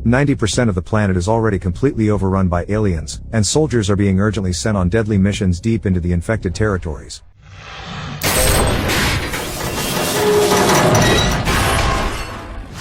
90% of the planet is already completely overrun by aliens, and soldiers are being urgently sent on deadly missions deep into the infected territories.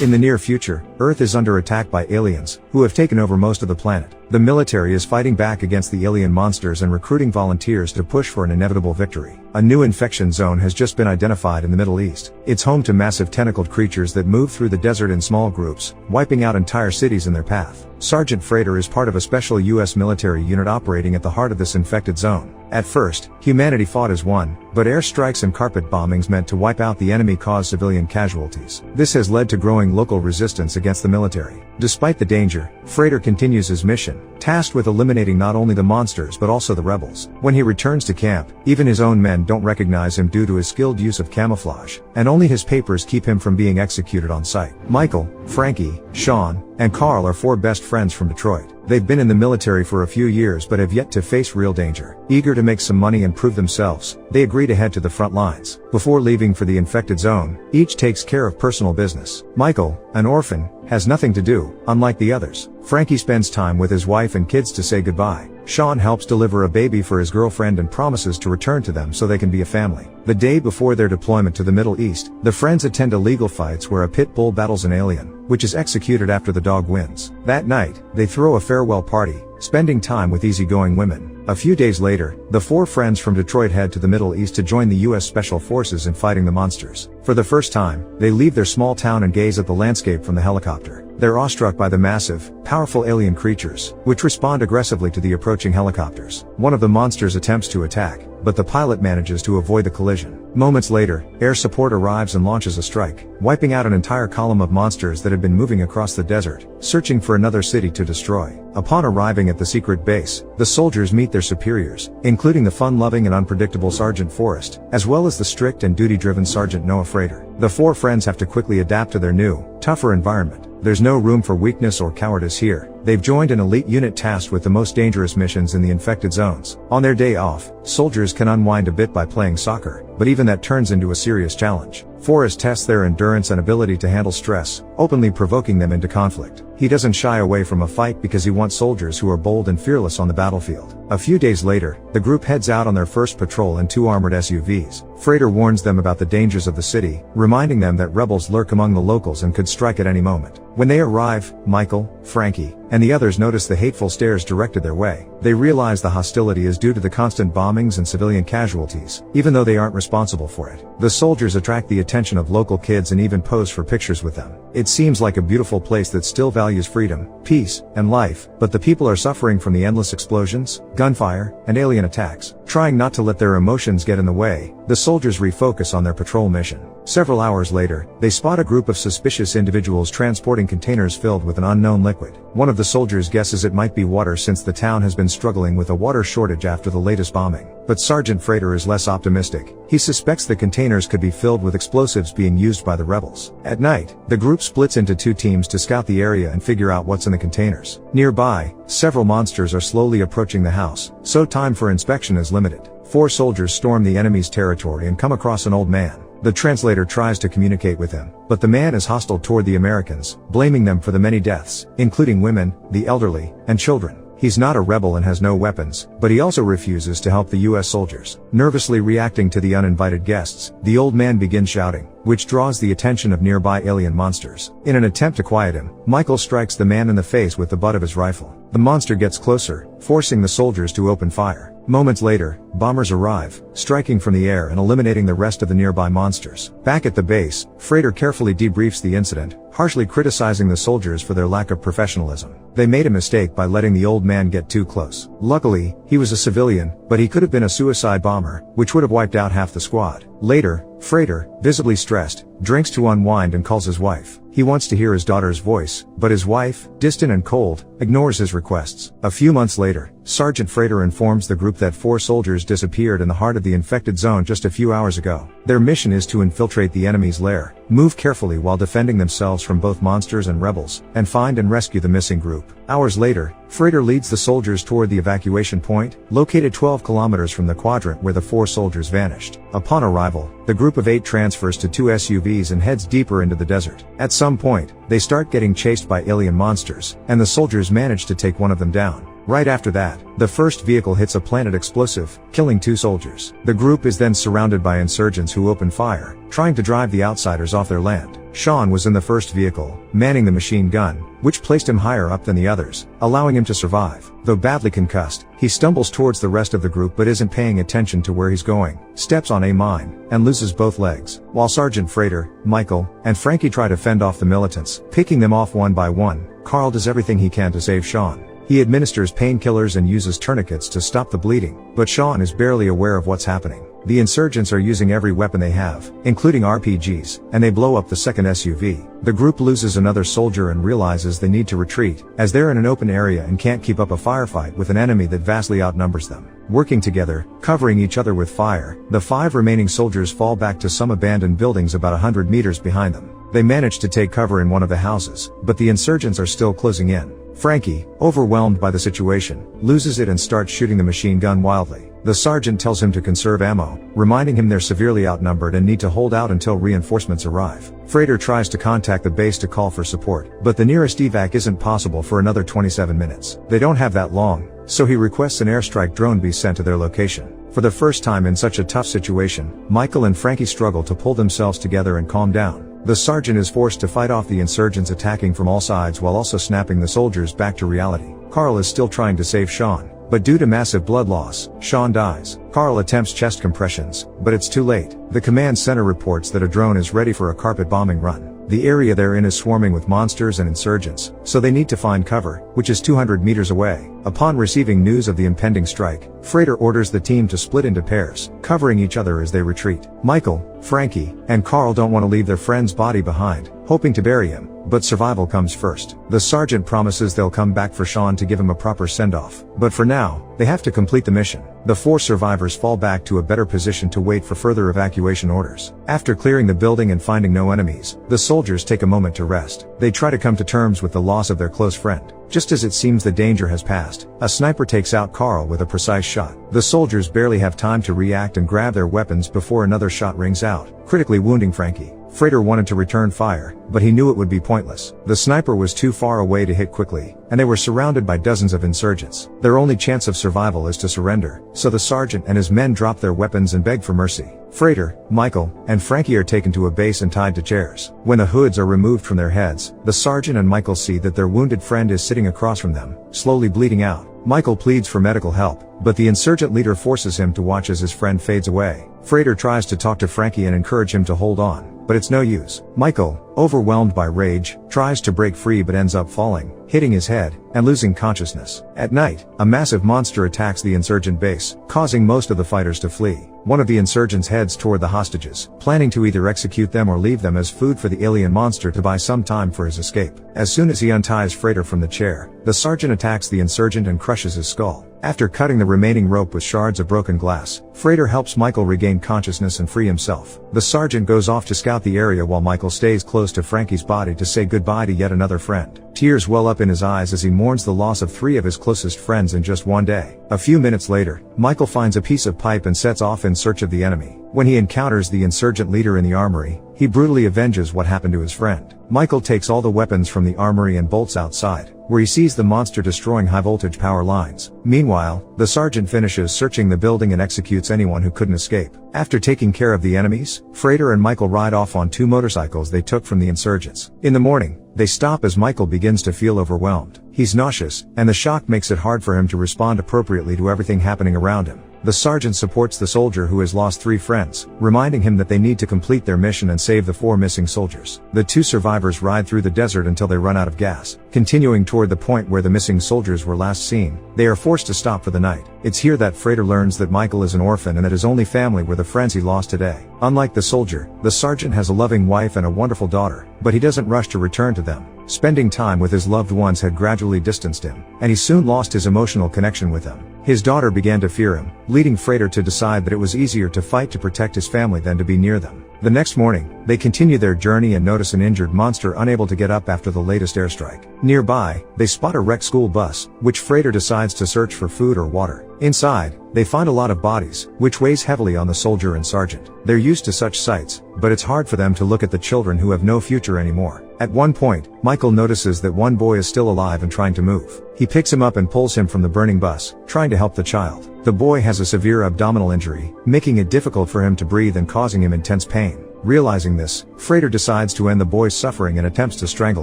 In the near future, Earth is under attack by aliens, who have taken over most of the planet. The military is fighting back against the alien monsters and recruiting volunteers to push for an inevitable victory. A new infection zone has just been identified in the Middle East. It's home to massive tentacled creatures that move through the desert in small groups, wiping out entire cities in their path. Sergeant Frater is part of a special U.S. military unit operating at the heart of this infected zone. At first, humanity fought as one, but airstrikes and carpet bombings meant to wipe out the enemy caused civilian casualties. This has led to growing local resistance against the military. Despite the danger, Frater continues his mission, tasked with eliminating not only the monsters but also the rebels. When he returns to camp, even his own men don't recognize him due to his skilled use of camouflage, and only his papers keep him from being executed on sight. Michael, Frankie, Sean, and Carl are four best friends from Detroit. They've been in the military for a few years but have yet to face real danger. Eager to make some money and prove themselves, they agree to head to the front lines. Before leaving for the infected zone, each takes care of personal business. Michael, an orphan, has nothing to do, unlike the others. Frankie spends time with his wife and kids to say goodbye. Sean helps deliver a baby for his girlfriend and promises to return to them so they can be a family. The day before their deployment to the Middle East, the friends attend illegal fights where a pit bull battles an alien, which is executed after the dog wins. That night, they throw a farewell party, spending time with easygoing women. A few days later, the four friends from Detroit head to the Middle East to join the U.S. Special Forces in fighting the monsters. For the first time, they leave their small town and gaze at the landscape from the helicopter. They're awestruck by the massive, powerful alien creatures, which respond aggressively to the approaching helicopters. One of the monsters attempts to attack, but the pilot manages to avoid the collision. Moments later, air support arrives and launches a strike, wiping out an entire column of monsters that had been moving across the desert, searching for another city to destroy. Upon arriving at the secret base, the soldiers meet their superiors, including the fun-loving and unpredictable Sergeant Forrest, as well as the strict and duty-driven Sergeant Noah Frater. The four friends have to quickly adapt to their new, tougher environment. There's no room for weakness or cowardice here. They've joined an elite unit tasked with the most dangerous missions in the infected zones. On their day off, soldiers can unwind a bit by playing soccer, but even that turns into a serious challenge. Forrest tests their endurance and ability to handle stress, openly provoking them into conflict. He doesn't shy away from a fight because he wants soldiers who are bold and fearless on the battlefield. A few days later, the group heads out on their first patrol in two armored SUVs. Frater warns them about the dangers of the city, reminding them that rebels lurk among the locals and could strike at any moment. When they arrive, Michael, Frankie, and the others notice the hateful stares directed their way. They realize the hostility is due to the constant bombings and civilian casualties, even though they aren't responsible for it. The soldiers attract the attention of local kids and even pose for pictures with them. It seems like a beautiful place that still values freedom, peace, and life, but the people are suffering from the endless explosions, gunfire, and alien attacks. Trying not to let their emotions get in the way, the soldiers refocus on their patrol mission. Several hours later, they spot a group of suspicious individuals transporting containers filled with an unknown liquid. One of the soldiers guesses it might be water since the town has been struggling with a water shortage after the latest bombing. But Sergeant Frater is less optimistic. He suspects the containers could be filled with explosives being used by the rebels. At night, the group splits into two teams to scout the area and figure out what's in the containers. Nearby, several monsters are slowly approaching the house, so time for inspection is limited. Four soldiers storm the enemy's territory and come across an old man. The translator tries to communicate with him, but the man is hostile toward the Americans, blaming them for the many deaths, including women, the elderly, and children. He's not a rebel and has no weapons, but he also refuses to help the U.S. soldiers. Nervously reacting to the uninvited guests, the old man begins shouting, which draws the attention of nearby alien monsters. In an attempt to quiet him, Michael strikes the man in the face with the butt of his rifle. The monster gets closer, forcing the soldiers to open fire. Moments later, bombers arrive, striking from the air and eliminating the rest of the nearby monsters. Back at the base, Frater carefully debriefs the incident, harshly criticizing the soldiers for their lack of professionalism. They made a mistake by letting the old man get too close. Luckily, he was a civilian, but he could have been a suicide bomber, which would have wiped out half the squad. Later, Frater, visibly stressed, drinks to unwind and calls his wife. He wants to hear his daughter's voice, but his wife, distant and cold, ignores his requests. A few months later, Sergeant Frater informs the group that 4 soldiers disappeared in the heart of the infected zone just a few hours ago. Their mission is to infiltrate the enemy's lair, move carefully while defending themselves from both monsters and rebels, and find and rescue the missing group. Hours later, Frater leads the soldiers toward the evacuation point, located 12 kilometers from the quadrant where the 4 soldiers vanished. Upon arrival, the group of 8 transfers to 2 SUVs and heads deeper into the desert. At some point, they start getting chased by alien monsters, and the soldiers manage to take one of them down. Right after that, the first vehicle hits a planet explosive, killing 2 soldiers. The group is then surrounded by insurgents who open fire, trying to drive the outsiders off their land. Sean was in the first vehicle, manning the machine gun, which placed him higher up than the others, allowing him to survive. Though badly concussed, he stumbles towards the rest of the group but isn't paying attention to where he's going, steps on a mine, and loses both legs. While Sergeant Frater, Michael, and Frankie try to fend off the militants, picking them off one by one, Carl does everything he can to save Sean. He administers painkillers and uses tourniquets to stop the bleeding, but Sean is barely aware of what's happening. The insurgents are using every weapon they have, including RPGs, and they blow up the second SUV. The group loses another soldier and realizes they need to retreat, as they're in an open area and can't keep up a firefight with an enemy that vastly outnumbers them. Working together, covering each other with fire, the 5 remaining soldiers fall back to some abandoned buildings about 100 meters behind them. They manage to take cover in one of the houses, but the insurgents are still closing in. Frankie, overwhelmed by the situation, loses it and starts shooting the machine gun wildly. The sergeant tells him to conserve ammo, reminding him they're severely outnumbered and need to hold out until reinforcements arrive. Frater tries to contact the base to call for support, but the nearest evac isn't possible for another 27 minutes. They don't have that long, so he requests an airstrike drone be sent to their location. For the first time in such a tough situation, Michael and Frankie struggle to pull themselves together and calm down. The sergeant is forced to fight off the insurgents attacking from all sides while also snapping the soldiers back to reality. Carl is still trying to save Sean, but due to massive blood loss, Sean dies. Carl attempts chest compressions, but it's too late. The command center reports that a drone is ready for a carpet bombing run. The area they're in is swarming with monsters and insurgents, so they need to find cover, which is 200 meters away. Upon receiving news of the impending strike, Frater orders the team to split into pairs, covering each other as they retreat. Michael, Frankie, and Carl don't want to leave their friend's body behind, hoping to bury him, but survival comes first. The sergeant promises they'll come back for Sean to give him a proper send-off, but for now, they have to complete the mission. The 4 survivors fall back to a better position to wait for further evacuation orders. After clearing the building and finding no enemies, the soldiers take a moment to rest. They try to come to terms with the loss of their close friend. Just as it seems the danger has passed, a sniper takes out Carl with a precise shot. The soldiers barely have time to react and grab their weapons before another shot rings out, critically wounding Frankie. Frater wanted to return fire, but he knew it would be pointless. The sniper was too far away to hit quickly, and they were surrounded by dozens of insurgents. Their only chance of survival is to surrender, so the sergeant and his men drop their weapons and beg for mercy. Frater, Michael, and Frankie are taken to a base and tied to chairs. When the hoods are removed from their heads, the sergeant and Michael see that their wounded friend is sitting across from them, slowly bleeding out. Michael pleads for medical help, but the insurgent leader forces him to watch as his friend fades away. Frater tries to talk to Frankie and encourage him to hold on, but it's no use. Michael, overwhelmed by rage, tries to break free but ends up falling, hitting his head, and losing consciousness. At night, a massive monster attacks the insurgent base, causing most of the fighters to flee. One of the insurgents heads toward the hostages, planning to either execute them or leave them as food for the alien monster to buy some time for his escape. As soon as he unties Frater from the chair, the sergeant attacks the insurgent and crushes his skull. After cutting the remaining rope with shards of broken glass, Frater helps Michael regain consciousness and free himself. The sergeant goes off to scout the area while Michael stays close to Frankie's body to say goodbye to yet another friend. Tears well up in his eyes as he mourns the loss of 3 of his closest friends in just one day. A few minutes later, Michael finds a piece of pipe and sets off in search of the enemy. When he encounters the insurgent leader in the armory, he brutally avenges what happened to his friend. Michael takes all the weapons from the armory and bolts outside, where he sees the monster destroying high-voltage power lines. Meanwhile, the sergeant finishes searching the building and executes anyone who couldn't escape. After taking care of the enemies, Frater and Michael ride off on 2 motorcycles they took from the insurgents. In the morning, they stop as Michael begins to feel overwhelmed. He's nauseous, and the shock makes it hard for him to respond appropriately to everything happening around him. The sergeant supports the soldier who has lost 3 friends, reminding him that they need to complete their mission and save the 4 missing soldiers. The 2 survivors ride through the desert until they run out of gas. Continuing toward the point where the missing soldiers were last seen, they are forced to stop for the night. It's here that Frater learns that Michael is an orphan and that his only family were the friends he lost today. Unlike the soldier, the sergeant has a loving wife and a wonderful daughter, but he doesn't rush to return to them. Spending time with his loved ones had gradually distanced him, and he soon lost his emotional connection with them. His daughter began to fear him, leading Frater to decide that it was easier to fight to protect his family than to be near them. The next morning, they continue their journey and notice an injured monster unable to get up after the latest airstrike. Nearby, they spot a wrecked school bus, which Frater decides to search for food or water. Inside, they find a lot of bodies, which weighs heavily on the soldier and sergeant. They're used to such sights, but it's hard for them to look at the children who have no future anymore. At one point, Michael notices that one boy is still alive and trying to move. He picks him up and pulls him from the burning bus, trying to help the child. The boy has a severe abdominal injury, making it difficult for him to breathe and causing him intense pain. Realizing this, Frater decides to end the boy's suffering and attempts to strangle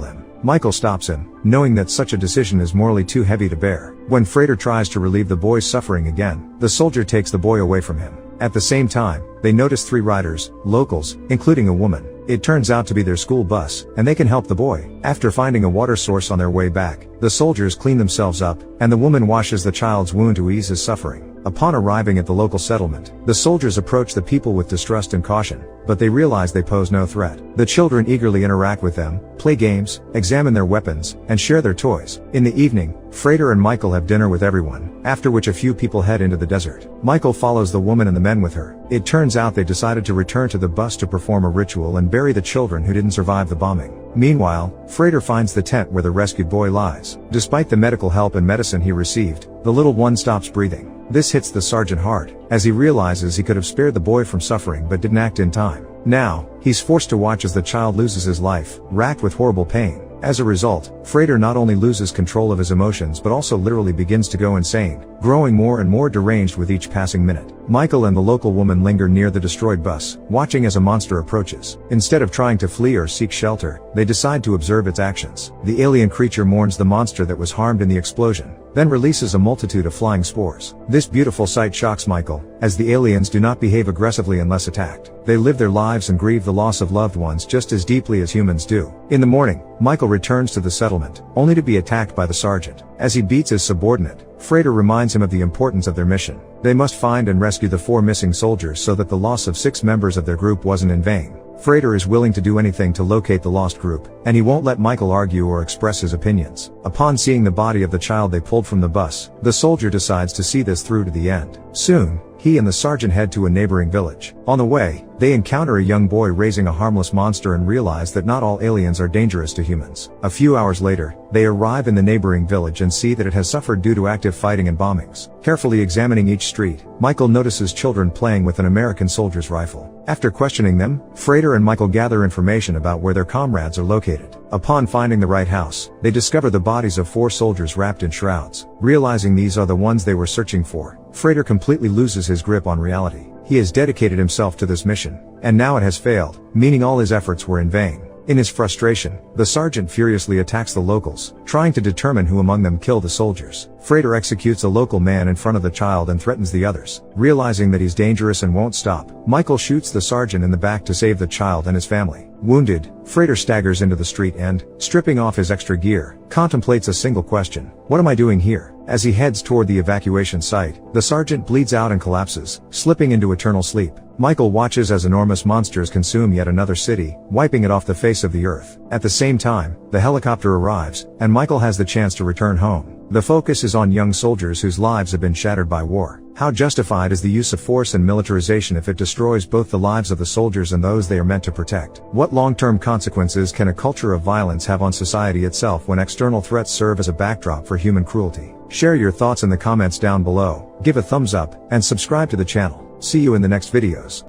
him. Michael stops him, knowing that such a decision is morally too heavy to bear. When Frater tries to relieve the boy's suffering again, the soldier takes the boy away from him. At the same time, they notice 3 riders, locals, including a woman. It turns out to be their school bus, and they can help the boy. After finding a water source on their way back, the soldiers clean themselves up, and the woman washes the child's wound to ease his suffering. Upon arriving at the local settlement, the soldiers approach the people with distrust and caution, but they realize they pose no threat. The children eagerly interact with them, play games, examine their weapons, and share their toys. In the evening, Frater and Michael have dinner with everyone, after which a few people head into the desert. Michael follows the woman and the men with her. It turns out they decided to return to the bus to perform a ritual and bury the children who didn't survive the bombing. Meanwhile, Frater finds the tent where the rescued boy lies. Despite the medical help and medicine he received, the little one stops breathing. This hits the sergeant hard, as he realizes he could have spared the boy from suffering but didn't act in time. Now, he's forced to watch as the child loses his life, racked with horrible pain. As a result, Frater not only loses control of his emotions but also literally begins to go insane, growing more and more deranged with each passing minute. Michael and the local woman linger near the destroyed bus, watching as a monster approaches. Instead of trying to flee or seek shelter, they decide to observe its actions. The alien creature mourns the monster that was harmed in the explosion, then releases a multitude of flying spores. This beautiful sight shocks Michael, as the aliens do not behave aggressively unless attacked. They live their lives and grieve the loss of loved ones just as deeply as humans do. In the morning, Michael returns to the settlement, only to be attacked by the sergeant. As he beats his subordinate, Frater reminds him of the importance of their mission. They must find and rescue the 4 missing soldiers so that the loss of 6 members of their group wasn't in vain. Frater is willing to do anything to locate the lost group, and he won't let Michael argue or express his opinions. Upon seeing the body of the child they pulled from the bus, the soldier decides to see this through to the end. Soon, he and the sergeant head to a neighboring village. On the way, they encounter a young boy raising a harmless monster and realize that not all aliens are dangerous to humans. A few hours later, they arrive in the neighboring village and see that it has suffered due to active fighting and bombings. Carefully examining each street, Michael notices children playing with an American soldier's rifle. After questioning them, Frater and Michael gather information about where their comrades are located. Upon finding the right house, they discover the bodies of 4 soldiers wrapped in shrouds. Realizing these are the ones they were searching for, Frater completely loses his grip on reality. He has dedicated himself to this mission, and now it has failed, meaning all his efforts were in vain. In his frustration, the sergeant furiously attacks the locals, trying to determine who among them killed the soldiers. Frater executes a local man in front of the child and threatens the others. Realizing that he's dangerous and won't stop, Michael shoots the sergeant in the back to save the child and his family. Wounded, Frater staggers into the street and, stripping off his extra gear, contemplates a single question: what am I doing here? As he heads toward the evacuation site, the sergeant bleeds out and collapses, slipping into eternal sleep. Michael watches as enormous monsters consume yet another city, wiping it off the face of the earth. At the same time, the helicopter arrives, and Michael has the chance to return home. The focus is on young soldiers whose lives have been shattered by war. How justified is the use of force and militarization if it destroys both the lives of the soldiers and those they are meant to protect? What long-term consequences can a culture of violence have on society itself when external threats serve as a backdrop for human cruelty? Share your thoughts in the comments down below, give a thumbs up, and subscribe to the channel. See you in the next videos.